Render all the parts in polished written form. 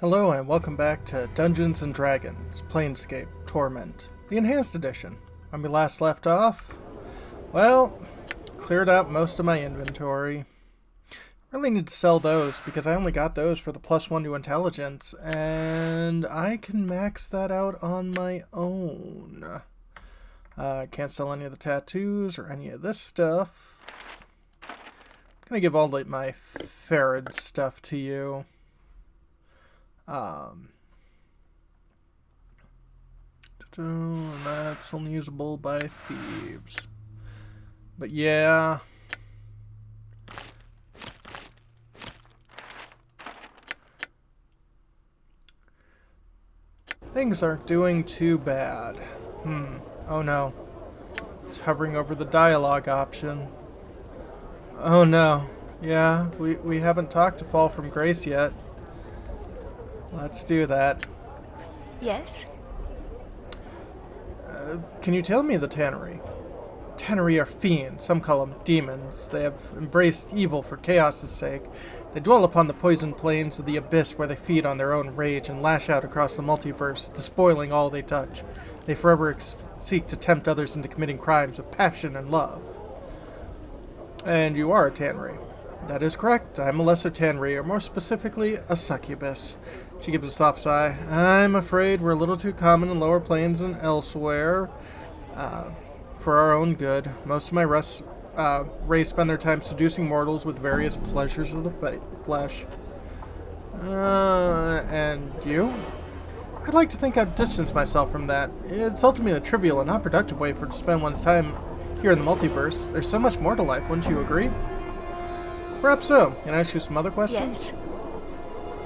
Hello and welcome back to Dungeons & Dragons, Planescape, Torment, the Enhanced Edition. When we last left off, well, cleared out most of my inventory. Really need to sell those because I only got those for the +1 to intelligence, and I can max that out on my own. Can't sell any of the tattoos or any of this stuff. I'm gonna give all my Farad stuff to you. That's unusable by thieves. But yeah. Things aren't doing too bad. Oh no. It's hovering over the dialogue option. Oh no. Yeah, we haven't talked to Fall from Grace yet. Let's do that. Yes? Can you tell me the Tannery? Tannery are fiends, some call them demons. They have embraced evil for chaos' sake. They dwell upon the poisoned plains of the abyss where they feed on their own rage and lash out across the multiverse, despoiling all they touch. They forever seek to tempt others into committing crimes of passion and love. And you are a Tannery. That is correct. I'm a lesser Tannery, or more specifically, a succubus. She gives a soft sigh. I'm afraid we're a little too common in lower planes than elsewhere. For our own good. Most of my race spend their time seducing mortals with various pleasures of the flesh. And you? I'd like to think I've distanced myself from that. It's ultimately a trivial and not productive way to spend one's time here in the multiverse. There's so much more to life, wouldn't you agree? Perhaps so. Can I ask you some other questions? Yes.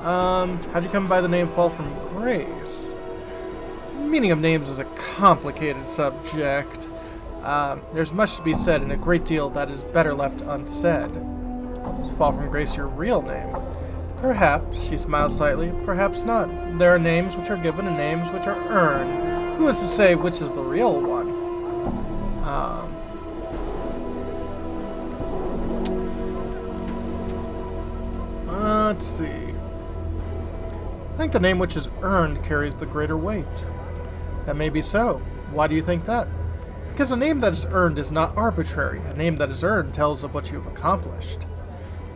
How'd you come by the name Fall from Grace? Meaning of names is a complicated subject. There's much to be said and a great deal that is better left unsaid. Is Fall from Grace your real name? Perhaps, she smiled slightly, perhaps not. There are names which are given and names which are earned. Who is to say which is the real one? Let's see. I think the name which is earned carries the greater weight. That may be so. Why do you think that? Because a name that is earned is not arbitrary. A name that is earned tells of what you have accomplished.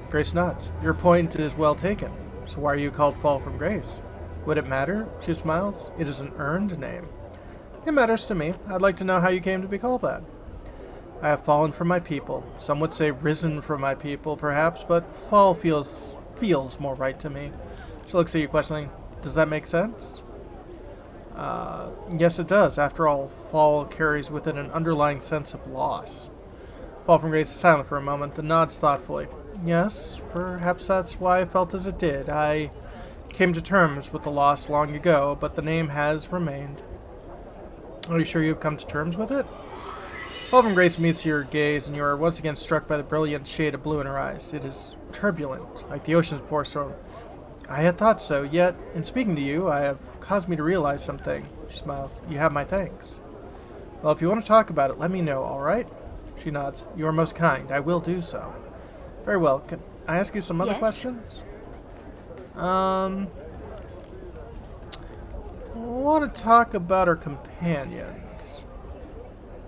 Grace nods. Your point is well taken. So why are you called Fall from Grace? Would it matter? She smiles. It is an earned name. It matters to me. I'd like to know how you came to be called that. I have fallen from my people. Some would say risen from my people, perhaps, but fall feels more right to me. She looks at you questioning. Does that make sense? Yes, it does. After all, fall carries with it an underlying sense of loss. Fall from Grace is silent for a moment, then nods thoughtfully. Yes, perhaps that's why I felt as it did. I came to terms with the loss long ago, but the name has remained. Are you sure you've come to terms with it? Fall from Grace meets your gaze, and you are once again struck by the brilliant shade of blue in her eyes. It is turbulent, like the ocean's pour storm. I had thought so, yet, in speaking to you, I have caused me to realize something. She smiles. You have my thanks. Well, if you want to talk about it, let me know, all right? She nods. You are most kind. I will do so. Very well. Can I ask you some other questions? I want to talk about our companions.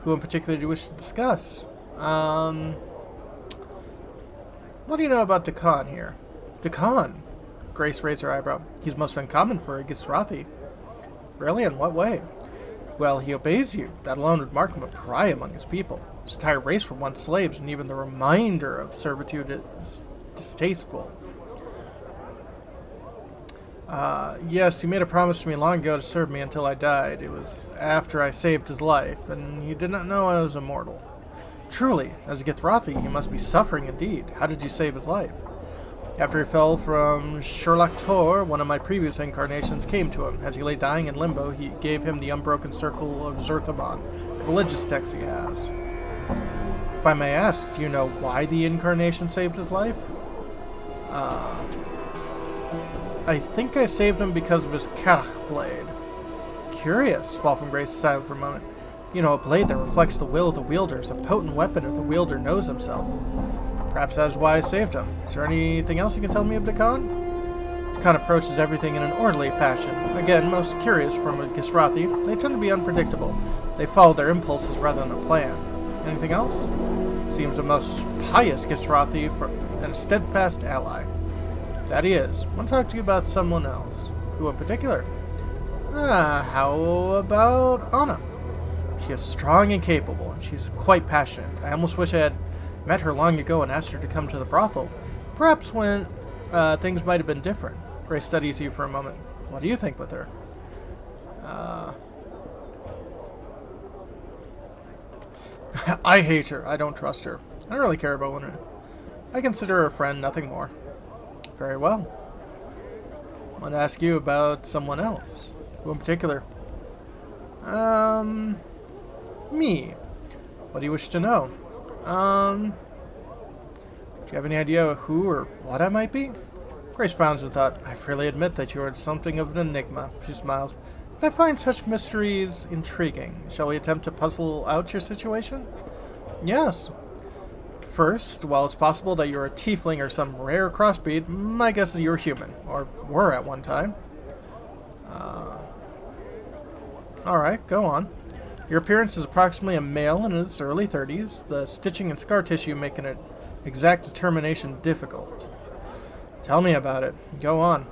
Who in particular do you wish to discuss? What do you know about Dakan here? Dakan? Grace raised her eyebrow. He's most uncommon for a Gisrathi. Really? In what way? Well, he obeys you. That alone would mark him a pariah among his people. His entire race were once slaves, and even the reminder of servitude is distasteful. Yes, he made a promise to me long ago to serve me until I died. It was after I saved his life, and he did not know I was immortal. Truly, as a Githrathi, he must be suffering indeed. How did you save his life? After he fell from Sherlock Tor, one of my previous incarnations came to him. As he lay dying in limbo, he gave him the unbroken circle of Zerthamon, the religious text he has. If I may ask, do you know why the incarnation saved his life? I think I saved him because of his Karach blade. Curious. Fall from Grace is silent for a moment. You know, a blade that reflects the will of the wielder is a potent weapon if the wielder knows himself. Perhaps that's why I saved him. Is there anything else you can tell me of Dakan? Archon approaches everything in an orderly fashion. Again, most curious from a Gisrathi, they tend to be unpredictable. They follow their impulses rather than a plan. Anything else? Seems a most pious Gisrathi and a steadfast ally. That he is. I want to talk to you about someone else. Who in particular? How about Anna? She is strong and capable, and she's quite passionate. I almost wish I had met her long ago and asked her to come to the brothel. Perhaps when things might have been different. Grace studies you for a moment. What do you think with her? I hate her. I don't trust her. I don't really care about women. I consider her a friend, nothing more. Very well. I want to ask you about someone else. Who in particular? Me. What do you wish to know? Do you have any idea who or what I might be? Grace frowns and thought, I freely admit that you are something of an enigma. She smiles. But I find such mysteries intriguing. Shall we attempt to puzzle out your situation? Yes. First, while it's possible that you're a tiefling or some rare crossbreed, my guess is you're human, or were at one time. Alright, go on. Your appearance is approximately a male in his early 30s. The stitching and scar tissue make an exact determination difficult. Tell me about it. Go on.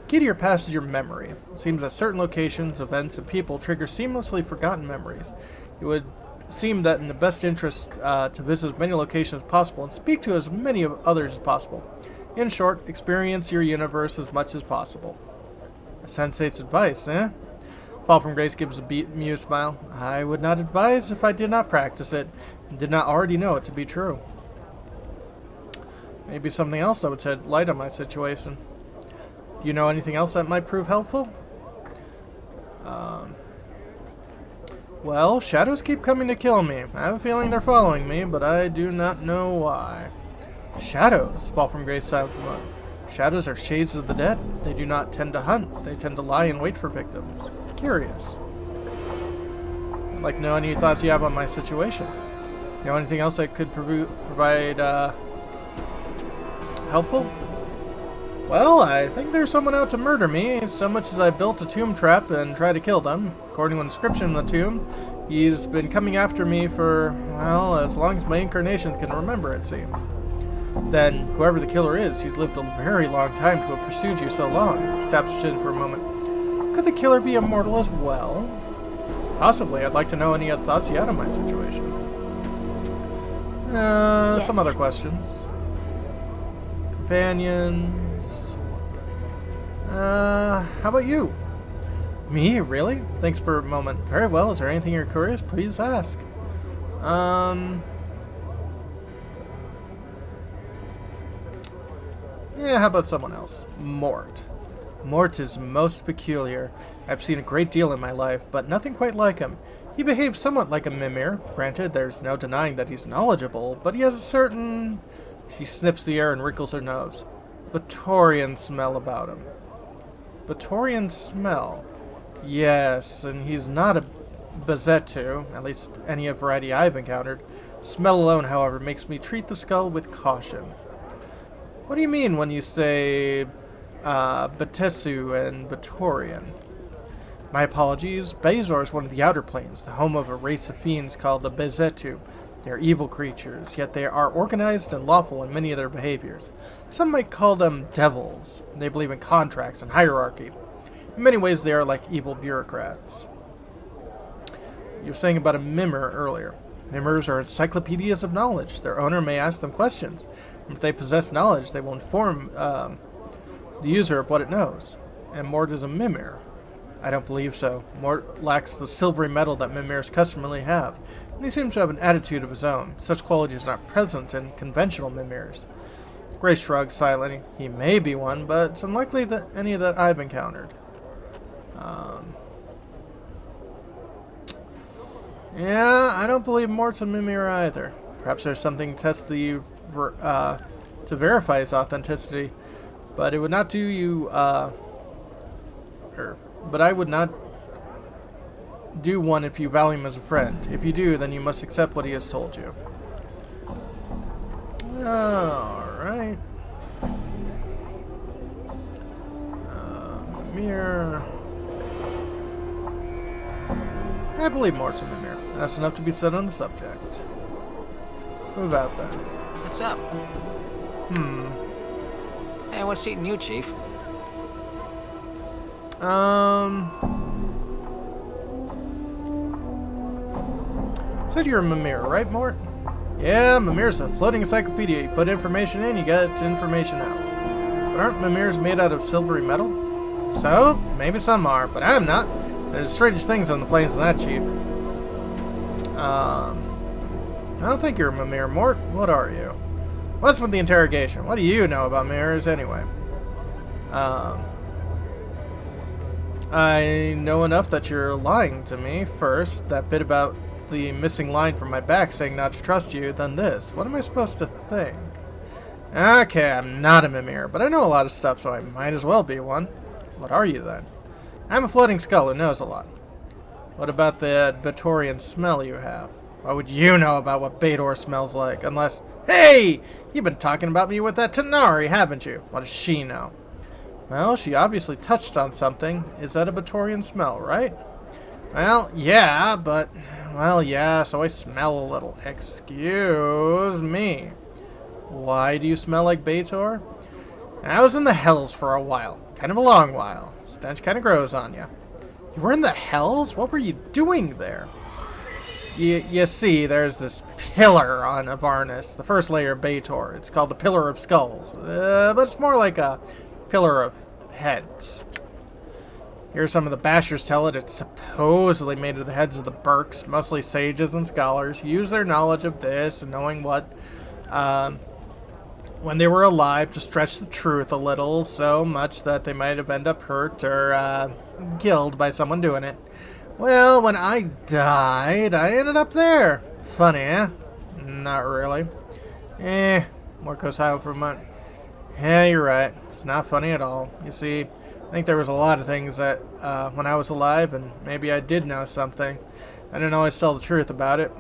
Key to your past is your memory. It seems that certain locations, events, and people trigger seamlessly forgotten memories. It would seem that in the best interest to visit as many locations as possible and speak to as many of others as possible. In short, experience your universe as much as possible. A sensate's advice, eh? Fall from Grace gives a bemused smile. I would not advise if I did not practice it and did not already know it to be true. Maybe something else that would shed light on my situation. Do you know anything else that might prove helpful? Well, shadows keep coming to kill me. I have a feeling they're following me, but I do not know why. Shadows? Fall from Grace silent for a moment. Shadows are shades of the dead. They do not tend to hunt. They tend to lie in wait for victims. Curious. I'd like to know any thoughts you have on my situation. You know anything else that could provide helpful? Well, I think there's someone out to murder me, so much as I built a tomb trap and tried to kill them. According to an inscription in the tomb, he's been coming after me for, well, as long as my incarnation can remember, it seems. Then, whoever the killer is, he's lived a very long time to have pursued you so long. She taps her chin for a moment. Could the killer be immortal as well? Possibly. I'd like to know any thoughts you had on my situation. Yes. Some other questions. Companions. How about you? Me? Really? Thanks for a moment. Very well. Is there anything you're curious? Please ask. Yeah, how about someone else? Morte. Morte is most peculiar. I've seen a great deal in my life, but nothing quite like him. He behaves somewhat like a mimir. Granted, there's no denying that he's knowledgeable, but he has a certain... She sniffs the air and wrinkles her nose. Batorian smell about him. Batorian smell? Yes, and he's not a Bezetu, at least any variety I've encountered. Smell alone, however, makes me treat the skull with caution. What do you mean when you say Betesu and Batorian? My apologies. Bezor is one of the outer planes, the home of a race of fiends called the Bezetu. They are evil creatures, yet they are organized and lawful in many of their behaviors. Some might call them devils. They believe in contracts and hierarchy. In many ways, they are like evil bureaucrats. You were saying about a mimir earlier. Mimirs are encyclopedias of knowledge. Their owner may ask them questions. And if they possess knowledge, they will inform the user of what it knows. And Morte is a mimir. I don't believe so. Morte lacks the silvery metal that mimirs customarily have, and he seems to have an attitude of his own. Such qualities are not present in conventional mimirs. Grace shrugs silently. He may be one, but it's unlikely that any that I've encountered. Yeah, I don't believe Morte's a mimir either. Perhaps there's something to test to verify his authenticity, but it would not do you, but I would not do one if you value him as a friend. If you do, then you must accept what he has told you. Alright. Mimir. I believe Morte's a Mimir. That's enough to be said on the subject. Move out then. What's up? Hey, what's eating you, Chief? Said you're a Mimir, right, Mort? Yeah, Mimir's a floating encyclopedia. You put information in, you get information out. But aren't Mimirs made out of silvery metal? So, maybe some are, but I'm not. There's strange things on the plains of that, Chief. I don't think you're a Mimir, Mort. What are you? What's with the interrogation? What do you know about mirrors, anyway? I know enough that you're lying to me. First, that bit about the missing line from my back saying not to trust you, then this. What am I supposed to think? Okay, I'm not a Mimir, but I know a lot of stuff, so I might as well be one. What are you, then? I'm a floating skull who knows a lot. What about the Batorian smell you have? Why would you know about what Bator smells like? Unless... Hey! You've been talking about me with that Tanari, haven't you? What does she know? Well, she obviously touched on something. Is that a Batorian smell, right? Well, yeah, but... Well, yeah, so I smell a little. Excuse me. Why do you smell like Bator? I was in the Hells for a while. Kind of a long while. Stench kind of grows on you. You were in the Hells? What were you doing there? You see, there's this pillar on Avernus, the first layer of Bator. It's called the Pillar of Skulls, but it's more like a pillar of heads. Here's some of the bashers tell it. It's supposedly made of the heads of the Burks, mostly sages and scholars, who use their knowledge of this and knowing what, when they were alive, to stretch the truth a little, so much that they might have ended up hurt or killed by someone doing it. Well, when I died, I ended up there. Funny, eh? Not really. Mort goes silent for a moment. Yeah, you're right. It's not funny at all. You see, I think there was a lot of things that, when I was alive, and maybe I did know something, I didn't always tell the truth about it.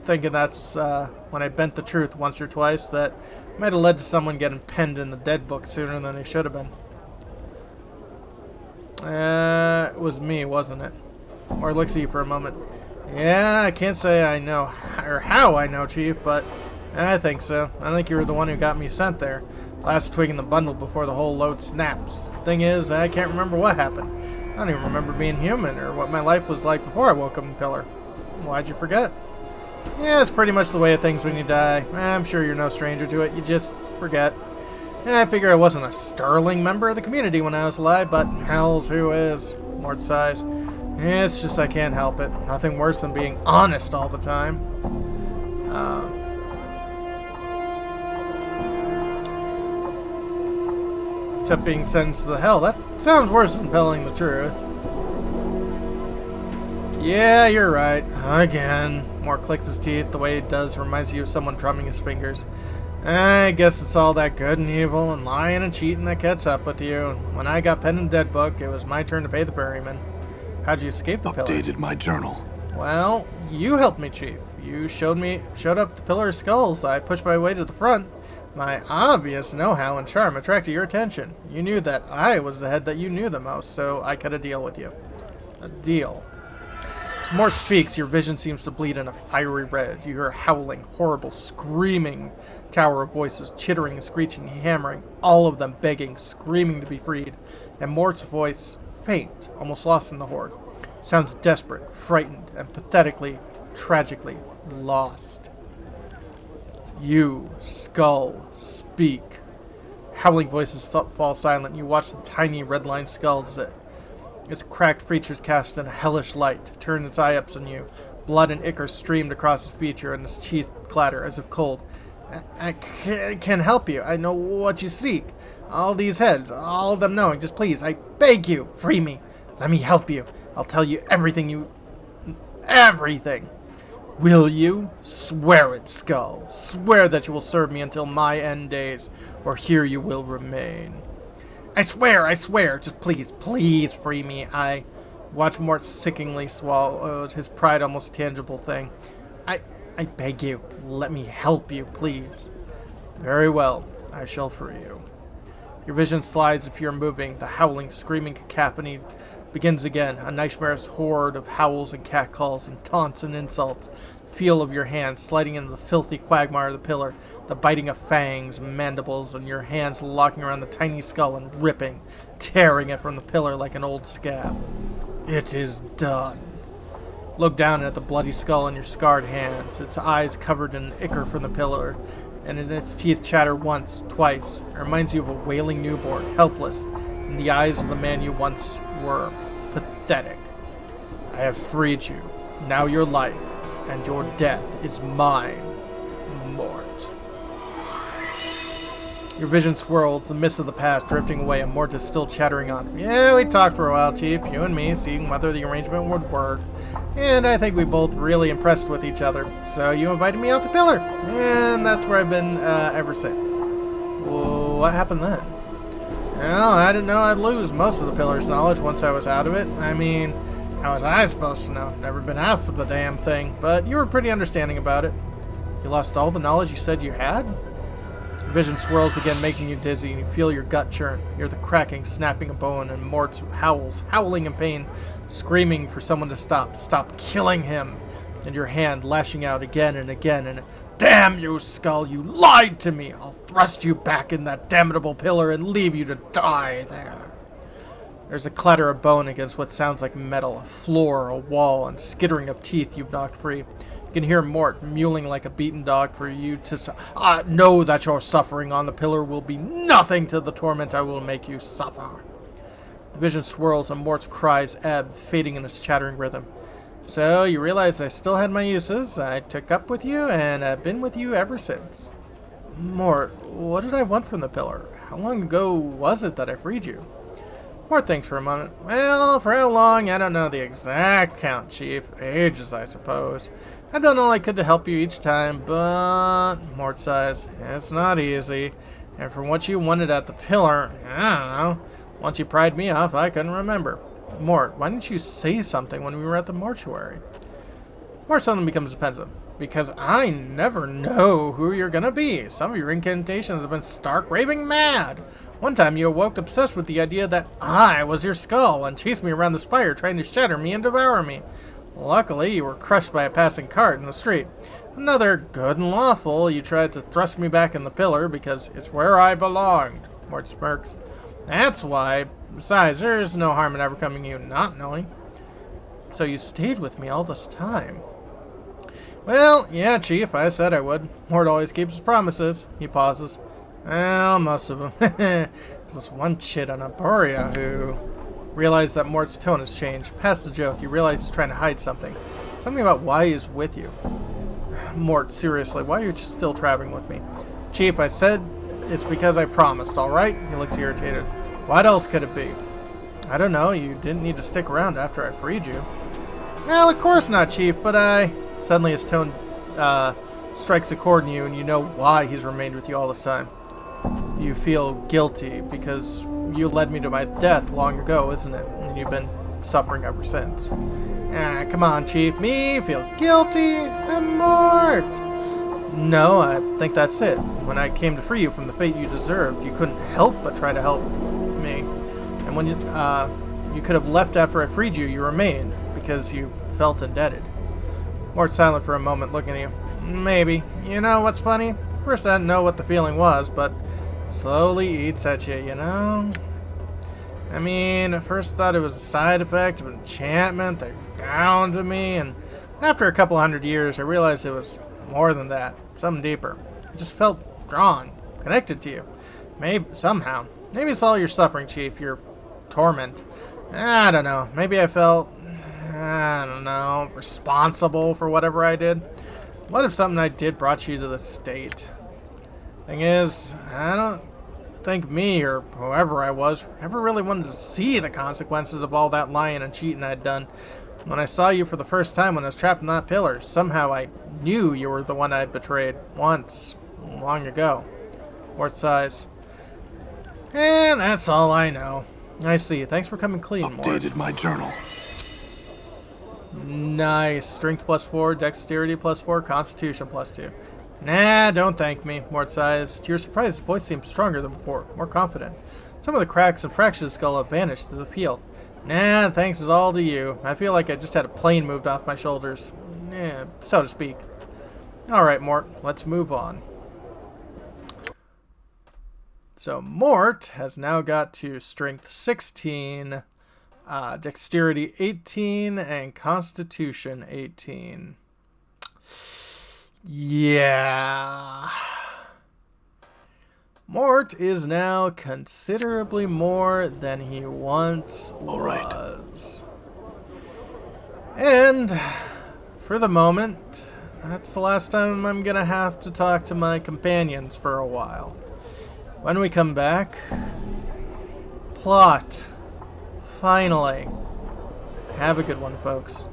Thinking that's, when I bent the truth once or twice, that might have led to someone getting penned in the dead book sooner than they should have been. It was me, wasn't it? Or looks at you for a moment. Yeah, I can't say I know, or how I know, Chief, but I think so. I think you were the one who got me sent there. Last twig in the bundle before the whole load snaps. Thing is, I can't remember what happened. I don't even remember being human, or what my life was like before I woke up in the pillar. Why'd you forget? Yeah, it's pretty much the way of things when you die. I'm sure you're no stranger to it. You just forget. I figure I wasn't a sterling member of the community when I was alive, but hell's who is? Mort sighs. It's just I can't help it. Nothing worse than being honest all the time. Except being sentenced to the hell. That sounds worse than telling the truth. Yeah, you're right. Again. Mort clicks his teeth. The way it does reminds you of someone drumming his fingers. I guess it's all that good and evil and lying and cheating that gets up with you. When I got penned in the dead book, it was my turn to pay the ferryman. How'd you escape the pillar? Updated my journal. Well, you helped me, Chief. You showed up the Pillar of Skulls. I pushed my way to the front. My obvious know-how and charm attracted your attention. You knew that I was the head that you knew the most, so I cut a deal with you. A deal. As Mort speaks, your vision seems to bleed in a fiery red. You hear a howling, horrible, screaming tower of voices, chittering, screeching, hammering, all of them begging, screaming to be freed. And Mort's voice, faint, almost lost in the horde, sounds desperate, frightened, and pathetically, tragically lost. You, skull, speak. Howling voices fall silent. You watch the tiny red-lined skulls that its cracked features cast in a hellish light, turn its eye ups on you. Blood and ichor streamed across his feature, and his teeth clatter as if cold. I can help you. I know what you seek. All these heads, all of them knowing. Just please, I beg you, free me. Let me help you. I'll tell you everything. Everything. Will you? Swear it, Skull. Swear that you will serve me until my end days, or here you will remain. I swear. Just please free me. I watch Mort sickeningly swallowed, his pride almost tangible thing. I beg you, let me help you, please. Very well, I shall free you. Your vision slides if you're moving. The howling, screaming cacophony begins again. A nightmare's horde of howls and catcalls and taunts and insults. Feel of your hands sliding into the filthy quagmire of the pillar. The biting of fangs, mandibles, and your hands locking around the tiny skull and ripping, tearing it from the pillar like an old scab. It is done. Look down at the bloody skull in your scarred hands, its eyes covered in ichor from the pillar, and in its teeth chatter once, twice. It reminds you of a wailing newborn, helpless, in the eyes of the man you once were. Pathetic. I have freed you. Now your life and your death is mine, Morte. Your vision swirls, the mist of the past drifting away, and Morte is still chattering on. Yeah, we talked for a while, Chief, you and me, seeing whether the arrangement would work. And I think we both really impressed with each other. So you invited me out the pillar. And that's where I've been ever since. Well, what happened then? Well, I didn't know I'd lose most of the pillar's knowledge once I was out of it. I mean, how was I supposed to know? Never been out of the damn thing. But you were pretty understanding about it. You lost all the knowledge you said you had? Your vision swirls again, making you dizzy, and you feel your gut churn. You hear the cracking, snapping of bone, and Morte howls, howling in pain, screaming for someone to stop. Stop killing him! And your hand lashing out again and again, and damn you, Skull, you lied to me! I'll thrust you back in that damnable pillar and leave you to die there. There's a clatter of bone against what sounds like metal, a floor, a wall, and skittering of teeth you've knocked free. You can hear Morte mewling like a beaten dog for you to know that your suffering on the pillar will be nothing to the torment I will make you suffer. The vision swirls and Morte's cries ebb, fading in its chattering rhythm. So you realize I still had my uses. I took up with you, and I've been with you ever since. Morte, what did I want from the pillar? How long ago was it that I freed you? Morte thinks for a moment. Well, for how long, I don't know the exact count, Chief. Ages, I suppose. I've done all I could to help you each time, but... Morte sighs. It's not easy. And from what you wanted at the pillar, I don't know. Once you pried me off, I couldn't remember. Morte, why didn't you say something when we were at the mortuary? Morte suddenly becomes defensive. Because I never know who you're gonna be. Some of your incantations have been stark raving mad. One time you awoke obsessed with the idea that I was your skull and chased me around the spire trying to shatter me and devour me. Luckily, you were crushed by a passing cart in the street. Another, good and lawful, you tried to thrust me back in the pillar because it's where I belonged. Morte smirks. That's why. Besides, there's no harm in ever coming you not knowing. So you stayed with me all this time? Well, yeah, Chief, I said I would. Morte always keeps his promises. He pauses. Well, most of them. There's this one chit on Aboria who realized that Morte's tone has changed. Past the joke, you realize he's trying to hide something. Something about why he's with you. Morte, seriously, why are you still traveling with me? Chief, I said it's because I promised, alright? He looks irritated. What else could it be? I don't know, you didn't need to stick around after I freed you. Well, of course not, Chief, but Suddenly his tone strikes a chord in you, and you know why he's remained with you all this time. You feel guilty because you led me to my death long ago, isn't it? And you've been suffering ever since. Come on, Chief. Me feel guilty? I'm Morte. No, I think that's it. When I came to free you from the fate you deserved, you couldn't help but try to help me. And when you could have left after I freed you, you remained because you felt indebted. Morte's silent for a moment, looking at you. Maybe. You know what's funny? First I didn't know what the feeling was, but slowly eats at you, you know? I mean, at first thought it was a side effect of enchantment. They bound to me, and after a couple 100 years, I realized it was more than that. Something deeper. I just felt drawn, connected to you. Maybe, somehow. Maybe it's all your suffering, Chief, your torment. I don't know. Maybe I felt... I don't know, responsible for whatever I did. What if something I did brought you to this state? Thing is, I don't think me or whoever I was ever really wanted to see the consequences of all that lying and cheating I'd done. When I saw you for the first time when I was trapped in that pillar, somehow I knew you were the one I'd betrayed once, long ago. Morte sighs. And that's all I know. I see. Thanks for coming clean, Morte. Updated my journal. Nice. Strength +4, dexterity +4, constitution +2. Nah, don't thank me, Mort sighs. To your surprise, his voice seems stronger than before, more confident. Some of the cracks and fractures of his skull have vanished through the field. Nah, thanks is all to you. I feel like I just had a plane moved off my shoulders. So to speak. Alright, Mort, let's move on. So Mort has now got to Strength 16, Dexterity 18, and Constitution 18. Yeah. Mort is now considerably more than he once was. And for the moment, that's the last time I'm gonna have to talk to my companions for a while. When we come back, plot. Finally. Have a good one, folks.